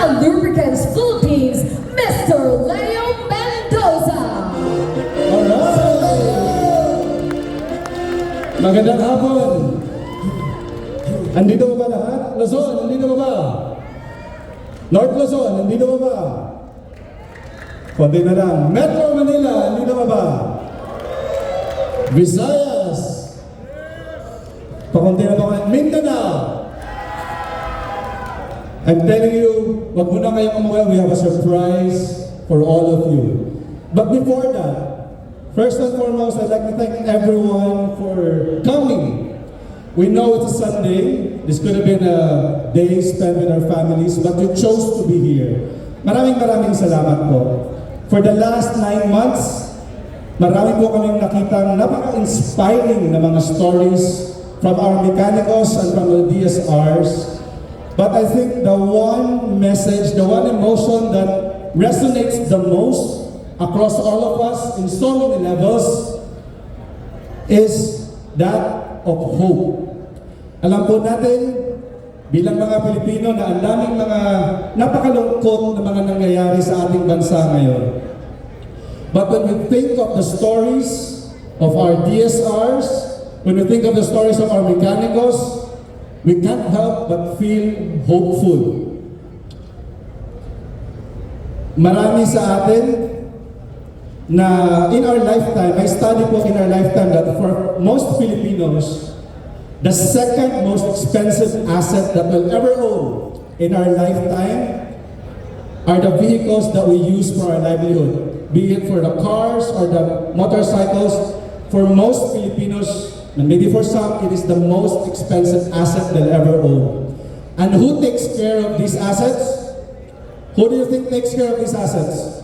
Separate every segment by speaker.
Speaker 1: Shell Lubricants Philippines, Mr. Leo Mendoza.
Speaker 2: Alright! Magandang hapon! Andito ba ba lahat? Luzon, andito ba ba? North Luzon, andito ba ba? Konti na lang. Metro Manila, andito ba ba? Visayas! Pakunti na ba? Mindanao! I'm telling you, wag mo na kayong umuwi. We have a surprise for all of you. But before that, first and foremost, I'd like to thank everyone for coming. We know it's a Sunday. This could have been a day spent with our families, but you chose to be here. Maraming salamat po. For the last 9 months, marami po kaming nakitang napaka-inspiring na mga stories from our mechanicals and from the DSRs. But I think the one message, the one emotion that resonates the most across all of us in so many levels is that of hope. Alam po natin, bilang mga Pilipino, na ang daming mga napakalungkot na mga nangyayari sa ating bansa ngayon. But when we think of the stories of our DSRs, when we think of the stories of our mechanicals, we can't help but feel hopeful. Marami sa atin na in our lifetime, I study po in our lifetime that for most Filipinos, the second most expensive asset that we'll ever own in our lifetime are the vehicles that we use for our livelihood. Be it for the cars or the motorcycles, for most Filipinos, and maybe for some, it is the most expensive asset they'll ever own. And who takes care of these assets? Who do you think takes care of these assets?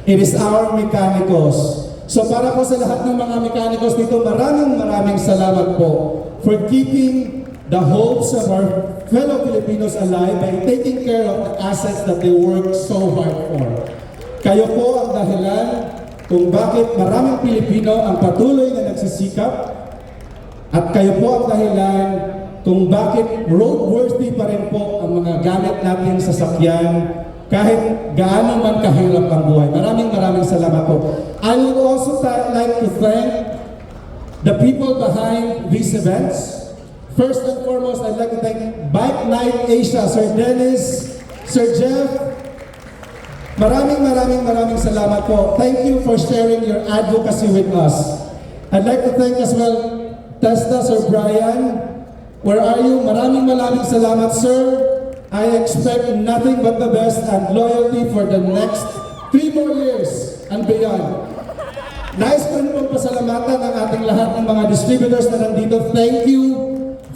Speaker 2: It is our mechanicals. So para po sa lahat ng mga mechanicals dito, maraming salamat po for keeping the hopes of our fellow Filipinos alive by taking care of the assets that they work so hard for. Kayo po ang dahilan kung bakit maraming Pilipino ang patuloy na nagsisikap, at kayo po ang dahilan kung bakit roadworthy pa rin po ang mga gamit natin sa sakyan kahit gaano man kahirap ang buhay. Maraming salamat po. I would also like to thank the people behind these events. First and foremost, I'd like to thank Bike Night Asia, Sir Dennis, Sir Jeff. Maraming salamat po. Thank you for sharing your advocacy with us. I'd like to thank as well Testa, Sir Brian. Where are you? Maraming salamat, sir. I expect nothing but the best and loyalty for the next 3 more years and beyond. Nice ko rin pong pasalamatan ang ating lahat ng mga distributors na nandito. Thank you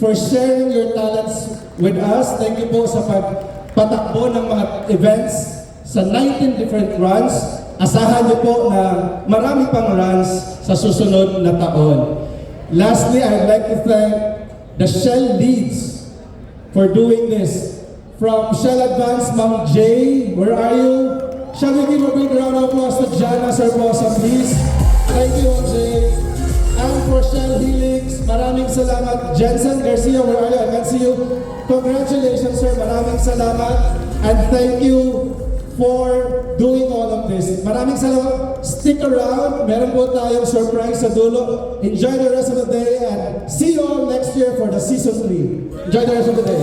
Speaker 2: for sharing your talents with us. Thank you po sa pagpatakbo ng mga events sa 19 different runs. Asahan niyo po na marami pang runs sa susunod na taon. Lastly, I'd like to thank the Shell leads for doing this. From Shell Advance, Ma'am Jay, where are you? Shall we give a big round of applause to Jana Sarbosa, please? Thank you, Jay. And for Shell Helix, maraming salamat. Jensen Garcia, where are you? I can see you. Congratulations, sir. Maraming salamat. And thank you for doing all of this. Maraming salamat. Stick around. Meron po tayong surprise sa dulo. Enjoy the rest of the day and see you all next year for the season 3. Enjoy the rest of the day.